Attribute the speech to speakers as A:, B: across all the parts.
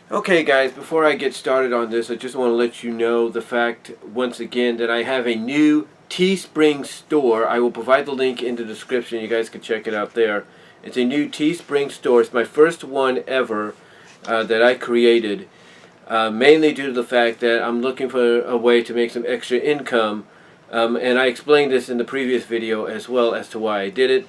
A: Okay guys, before I get started on this, I just want to let you know the fact once again that I have a new Teespring store. I will provide the link in the description. You guys can check it out there. It's a new Teespring store. It's my first one ever that I created. Mainly due to the fact that I'm looking for a way to make some extra income. And I explained this in the previous video as well as to why I did it.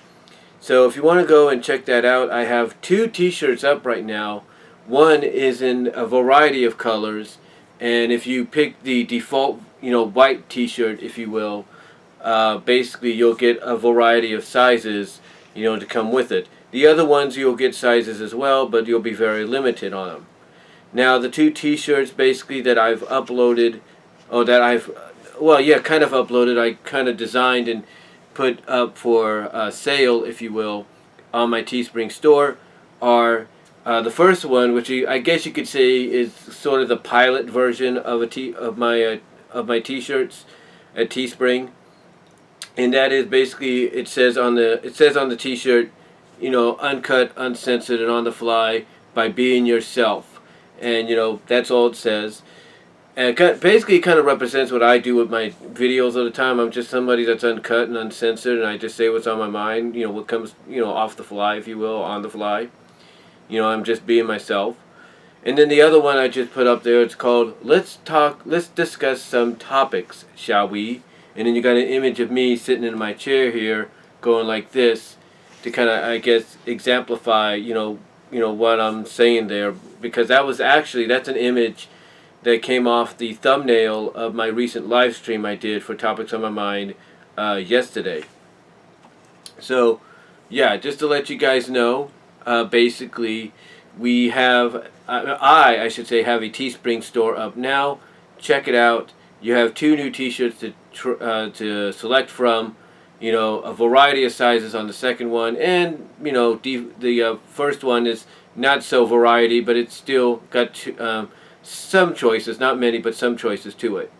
A: So if you want to go and check that out, I have two t-shirts up right now. One is in a variety of colors, and if you pick the default, white t-shirt, if you will, basically you'll get a variety of sizes, to come with it. The other ones you'll get sizes as well, but you'll be very limited on them. Now the two t-shirts basically that I've uploaded, or that I've, well, yeah, kind of uploaded, I kind of designed and put up for sale, if you will, on my Teespring store are the first one, which I guess you could say is sort of the pilot version of my t-shirts at Teespring, and that is basically it says on the t-shirt, uncut, uncensored, and on the fly by being yourself, and that's all it says. And it basically kind of represents what I do with my videos all the time. I'm just somebody that's uncut and uncensored, and I just say what's on my mind, what comes, off the fly, if you will, on the fly. I'm just being myself. And then the other one I just put up there, it's called let's discuss some topics, shall we? And then you got an image of me sitting in my chair here going like this to kind of, I guess, exemplify, what I'm saying there, because that's an image that came off the thumbnail of my recent live stream I did for Topics on My Mind yesterday. So, yeah, just to let you guys know, basically, we have, I should say, have a Teespring store up now. Check it out. You have two new t-shirts to select from, a variety of sizes on the second one, and, the first one is not so variety, but it's still got some choices, not many, but some choices to it.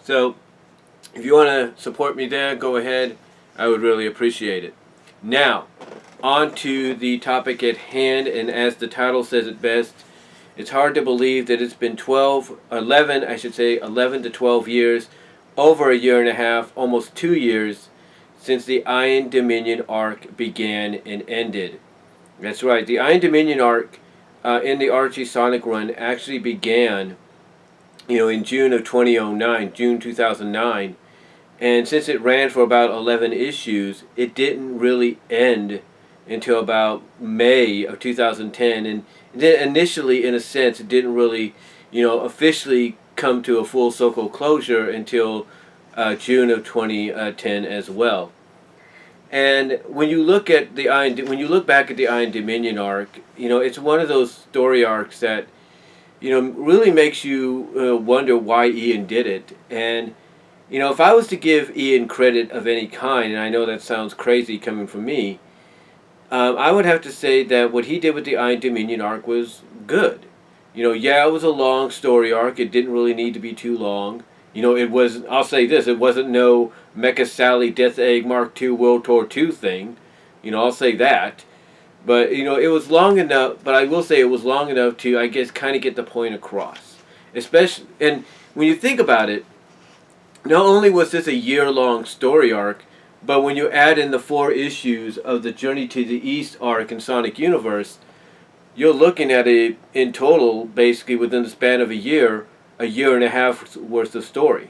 A: So, if you want to support me there, go ahead. I would really appreciate it. Now, on to the topic at hand, and as the title says it best, it's hard to believe that it's been 11 to 12 years, over a year and a half, almost 2 years, since the Iron Dominion arc began and ended. That's right, the Iron Dominion arc in the Archie Sonic run actually began, in June of 2009, June 2009. And since it ran for about 11 issues, it didn't really end until about May of 2010. And then initially, in a sense, it didn't really, officially come to a full circle closure until June of 2010 as well. And when you look back at the Iron Dominion arc, it's one of those story arcs that, really makes you wonder why Ian did it. And if I was to give Ian credit of any kind, and I know that sounds crazy coming from me, I would have to say that what he did with the Iron Dominion arc was good. Yeah, it was a long story arc. It didn't really need to be too long. I'll say this, it wasn't no Mecha Sally Death Egg Mark II World War II thing. I'll say that. But, it was long enough, but I will say it was long enough to, I guess, kind of get the point across. Especially, and when you think about it, not only was this a year-long story arc, but when you add in the 4 issues of the Journey to the East arc in Sonic Universe, you're looking at in total, basically within the span of a year and a half worth of story.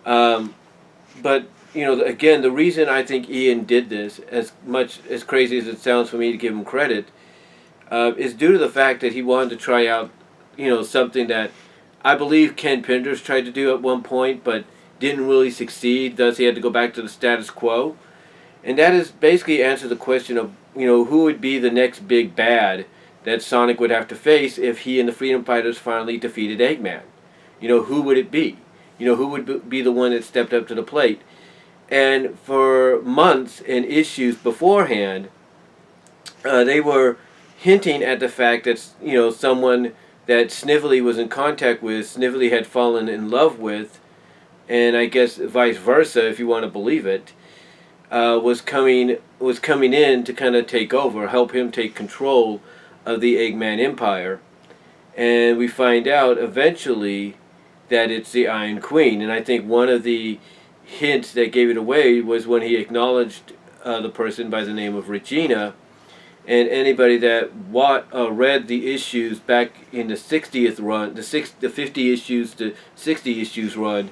A: But, again, the reason I think Ian did this, as crazy as it sounds for me to give him credit, is due to the fact that he wanted to try out, something that I believe Ken Penders tried to do at one point, but didn't really succeed. Thus, he had to go back to the status quo. And that is basically answer the question of, who would be the next big bad that Sonic would have to face if he and the Freedom Fighters finally defeated Eggman. Who would it be? Who would be the one that stepped up to the plate? And for months and issues beforehand, they were hinting at the fact that, someone that Snively was in contact with, Snively had fallen in love with, and I guess vice versa, if you want to believe it. was coming in to kind of take over, help him take control of the Eggman Empire, and we find out eventually that it's the Iron Queen. And I think one of the hints that gave it away was when he acknowledged the person by the name of Regina. And anybody that read the issues back in the 60th run, the 50 issues to 60 issues run,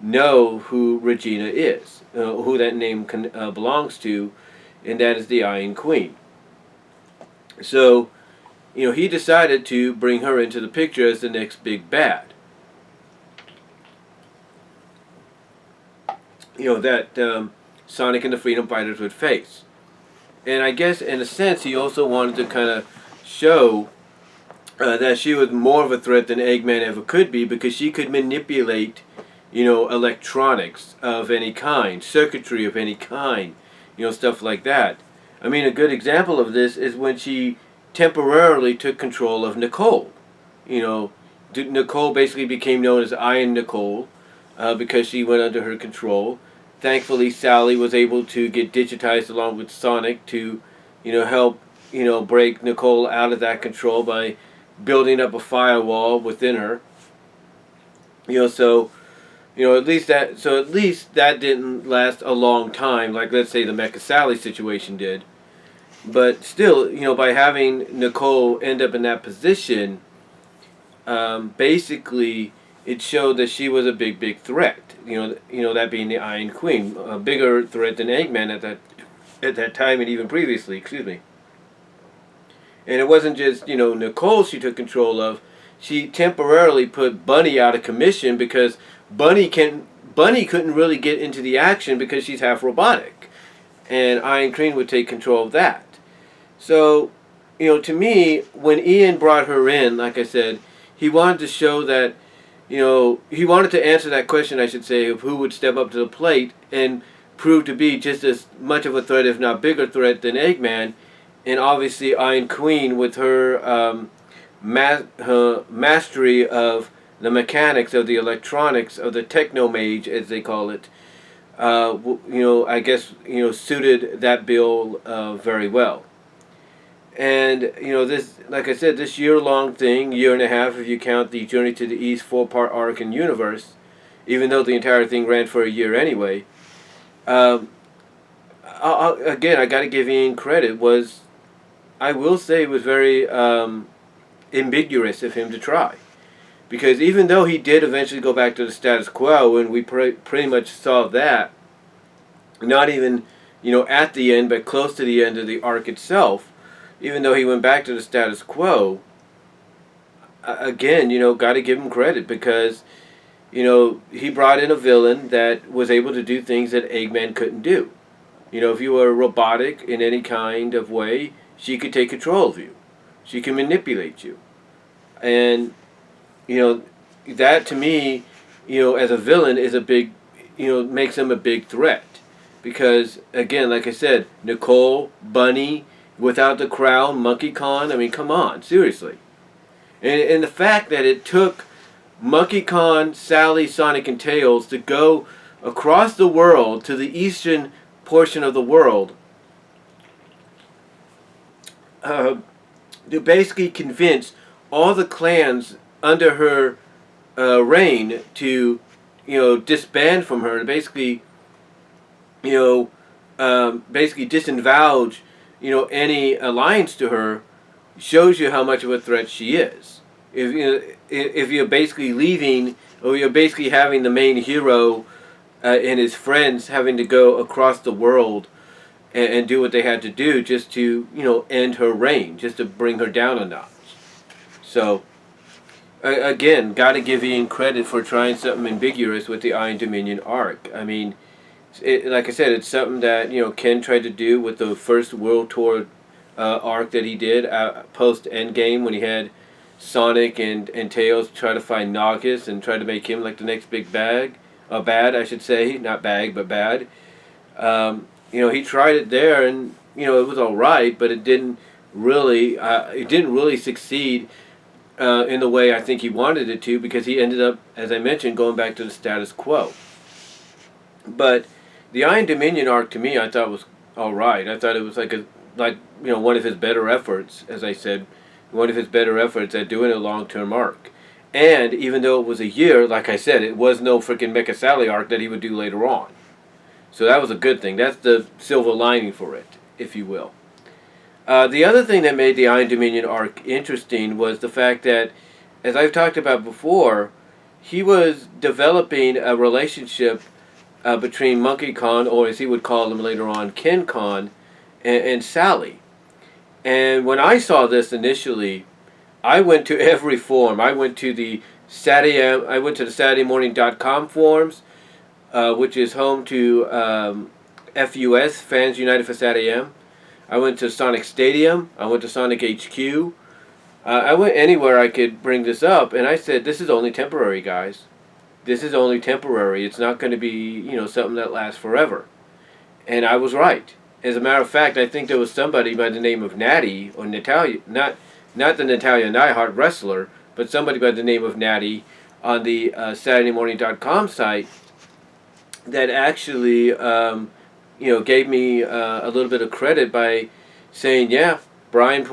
A: know who Regina is, who that name belongs to, and that is the Iron Queen. So, he decided to bring her into the picture as the next big bad. That Sonic and the Freedom Fighters would face. And I guess, in a sense, he also wanted to kind of show that she was more of a threat than Eggman ever could be, because she could manipulate, electronics of any kind, circuitry of any kind, stuff like that. I mean, a good example of this is when she temporarily took control of Nicole. Nicole basically became known as Iron Nicole because she went under her control. Thankfully, Sally was able to get digitized along with Sonic to, help, break Nicole out of that control by building up a firewall within her. So, at least that didn't last a long time, like, let's say, the Mecha Sally situation did. But still, by having Nicole end up in that position, basically, it showed that she was a big threat. That being the Iron Queen, a bigger threat than Eggman at that time and even previously. Excuse me. And it wasn't just Nicole she took control of. She temporarily put Bunnie out of commission because Bunnie couldn't really get into the action because she's half robotic, and Iron Queen would take control of that. So, to me, when Ian brought her in, like I said, he wanted to show that. He wanted to answer that question, I should say, of who would step up to the plate and prove to be just as much of a threat, if not bigger threat, than Eggman. And obviously Iron Queen, with her mastery of the mechanics, of the electronics, of the techno-mage, as they call it, I guess, suited that bill very well. And, this, like I said, this year-long thing, year and a half if you count the Journey to the East 4-part arc and universe, even though the entire thing ran for a year anyway, again, I got to give Ian credit, I will say it was very ambiguous of him to try. Because even though he did eventually go back to the status quo, and we pretty much saw that, not even, at the end, but close to the end of the arc itself, even though he went back to the status quo, again, got to give him credit because, he brought in a villain that was able to do things that Eggman couldn't do. If you were robotic in any kind of way, she could take control of you. She can manipulate you. And, that to me, as a villain is a big, makes him a big threat. Because, again, like I said, Nicole, Bunnie, without the crown, Monkey Kong, I mean, come on, seriously. And the fact that it took Monkey Kong, Sally, Sonic, and Tails to go across the world to the eastern portion of the world to basically convince all the clans under her reign to, disband from her, to basically, basically disavowed any alliance to her, shows you how much of a threat she is. If you're basically leaving, or you're basically having the main hero and his friends having to go across the world and do what they had to do just to, end her reign, just to bring her down a notch. So, again, got to give Ian credit for trying something ambiguous with the Iron Dominion arc. I mean, like I said, it's something that Ken tried to do with the first World Tour arc that he did post Endgame, when he had Sonic and Tails try to find Naugus and try to make him like the next big bad, I should say, not bag but bad. He tried it there, and it was all right, but it didn't really succeed in the way I think he wanted it to, because he ended up, as I mentioned, going back to the status quo. But The Iron Dominion arc to me, I thought was all right. I thought it was one of his better efforts, as I said, one of his better efforts at doing a long-term arc. And even though it was a year, like I said, it was no freaking Mecha Sally arc that he would do later on. So that was a good thing. That's the silver lining for it, if you will. The other thing that made the Iron Dominion arc interesting was the fact that, as I've talked about before, he was developing a relationship between Monkey Kong, or as he would call him later on, Ken Kong, and Sally. And when I saw this initially, I went to every forum. I went to the SaturdayMorning.com forums, which is home to FUS, Fans United for SatAM. I went to Sonic Stadium. I went to Sonic HQ. I went anywhere I could bring this up, and I said, this is only temporary, guys. This is only temporary. It's not going to be, something that lasts forever. And I was right. As a matter of fact, I think there was somebody by the name of Natty, or Natalia, not the Natalia Neihart wrestler, but somebody by the name of Natty on the SaturdayMorning.com site that actually, gave me a little bit of credit by saying, yeah, Brian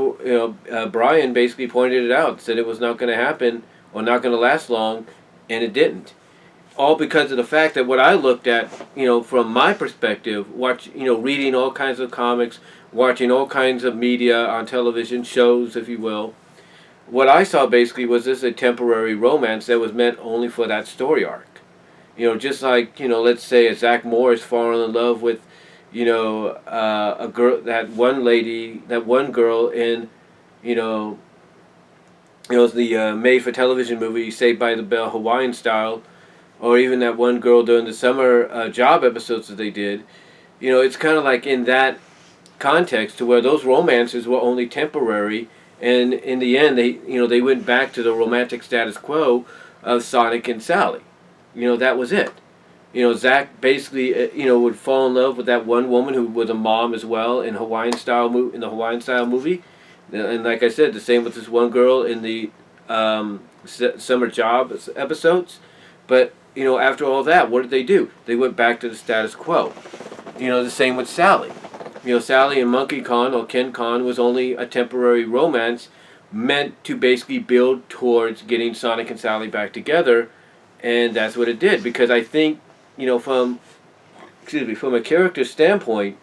A: basically pointed it out, said it was not going to happen or not going to last long, and it didn't. All because of the fact that what I looked at, from my perspective, reading all kinds of comics, watching all kinds of media on television shows, if you will, what I saw basically was this a temporary romance that was meant only for that story arc. Just like, let's say a Zach Morris falling in love with, a girl, that one girl in, the made-for-television movie Saved by the Bell Hawaiian Style, or even that one girl during the summer job episodes that they did. It's kind of like in that context to where those romances were only temporary, and in the end they went back to the romantic status quo of Sonic and Sally. That was it. Zach basically would fall in love with that one woman who was a mom as well in the Hawaiian style movie, and like I said, the same with this one girl in the summer job episodes. But after all that, what did they do? They went back to the status quo. The same with Sally. Sally and Monkey Kong, or Ken Kong, was only a temporary romance meant to basically build towards getting Sonic and Sally back together, and that's what it did. Because I think, from a character standpoint,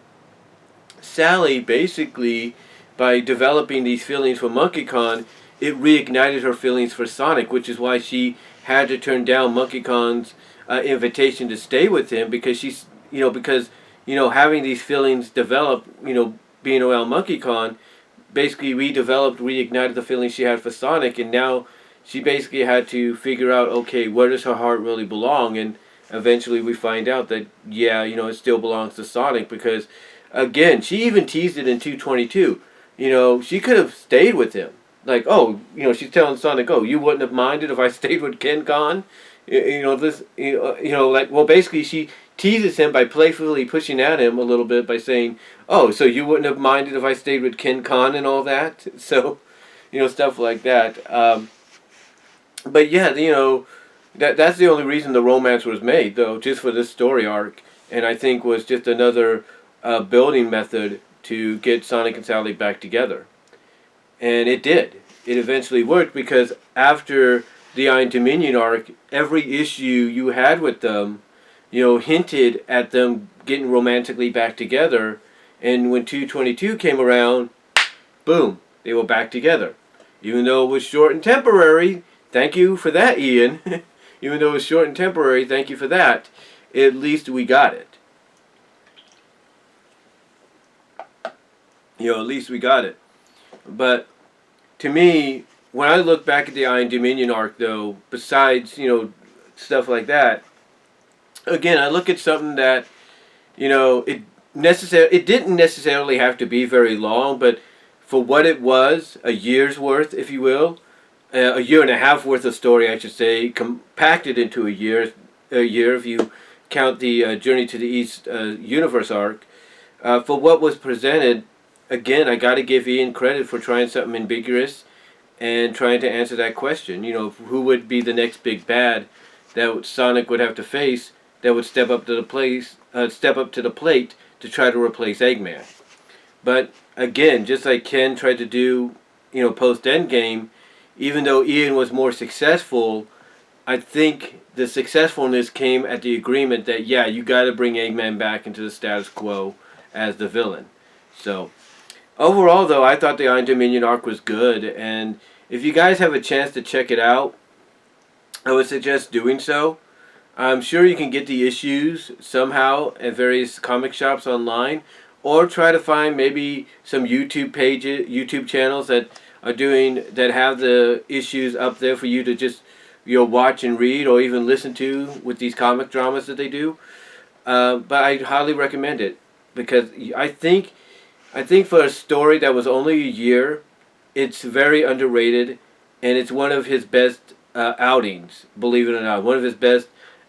A: Sally basically, by developing these feelings for Monkey Kong, it reignited her feelings for Sonic, which is why she had to turn down Monkey Kong's invitation to stay with him, because she's, having these feelings develop, being around Monkey Kong, basically reignited the feelings she had for Sonic, and now she basically had to figure out, okay, where does her heart really belong? And eventually we find out that, yeah, it still belongs to Sonic, because, again, she even teased it in 222. She could have stayed with him. Like, she's telling Sonic, you wouldn't have minded if I stayed with Ken Kong? Basically she teases him by playfully pushing at him a little bit by saying, so you wouldn't have minded if I stayed with Ken Kong and all that? So, stuff like that. But yeah, that's the only reason the romance was made, though, just for this story arc, and I think was just another building method to get Sonic and Sally back together. And it did. It eventually worked, because after the Iron Dominion arc, every issue you had with them, hinted at them getting romantically back together. And when 222 came around, boom, they were back together. Even though it was short and temporary, thank you for that, Ian. Even though it was short and temporary, thank you for that. At least we got it. At least we got it. But to me, when I look back at the Iron Dominion arc, though, besides, stuff like that, again, I look at something that, it didn't necessarily have to be very long, but for what it was, a year's worth, if you will, a year and a half worth of story, I should say, compacted into a year if you count the Journey to the East universe arc. For what was presented, again, I got to give Ian credit for trying something ambiguous and trying to answer that question. Who would be the next big bad that Sonic would have to face that would step up to the plate to try to replace Eggman. But again, just like Ken tried to do, post Endgame, even though Ian was more successful, I think the successfulness came at the agreement that, yeah, you got to bring Eggman back into the status quo as the villain. So overall, though, I thought the Iron Dominion arc was good, and if you guys have a chance to check it out, I would suggest doing so. I'm sure you can get the issues somehow at various comic shops online, or try to find maybe some YouTube channels that have the issues up there for you to just watch and read, or even listen to with these comic dramas that they do. But I highly recommend it, because I think for a story that was only a year, it's very underrated, and it's one of his best outings. Believe it or not, one of his best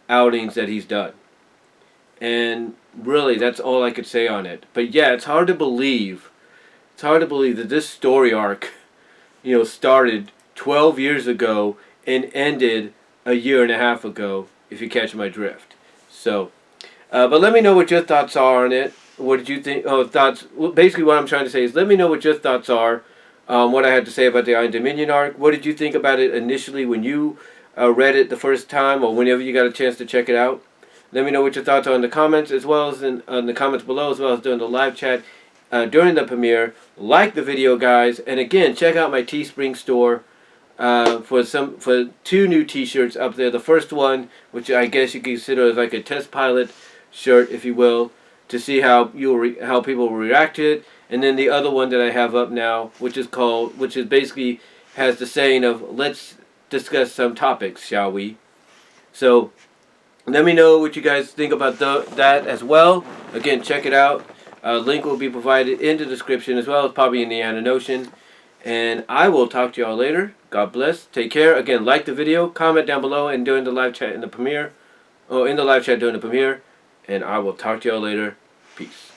A: outings that he's done. And really, that's all I could say on it. But yeah, it's hard to believe. It's hard to believe that this story arc, started 12 years ago and ended a year and a half ago, if you catch my drift. So, but let me know what your thoughts are on it. What did you think? Basically, what I'm trying to say is, let me know what your thoughts are on what I had to say about the Iron Dominion arc. What did you think about it initially when you read it the first time, or whenever you got a chance to check it out? Let me know what your thoughts are in the comments, as well as in the comments below, as well as during the live chat during the premiere. Like the video, guys, and again, check out my Teespring store for 2 new T-shirts up there. The first one, which I guess you can consider as like a test pilot shirt, if you will, to see how people will react to it, and then the other one that I have up now, which is basically has the saying of, "Let's discuss some topics, shall we?" So let me know what you guys think about that as well. Again, check it out. Link will be provided in the description, as well as probably in the annotation. And I will talk to y'all later. God bless. Take care. Again, like the video, comment down below, and during the live chat in the premiere, or in the live chat during the premiere. And I will talk to y'all later. Peace.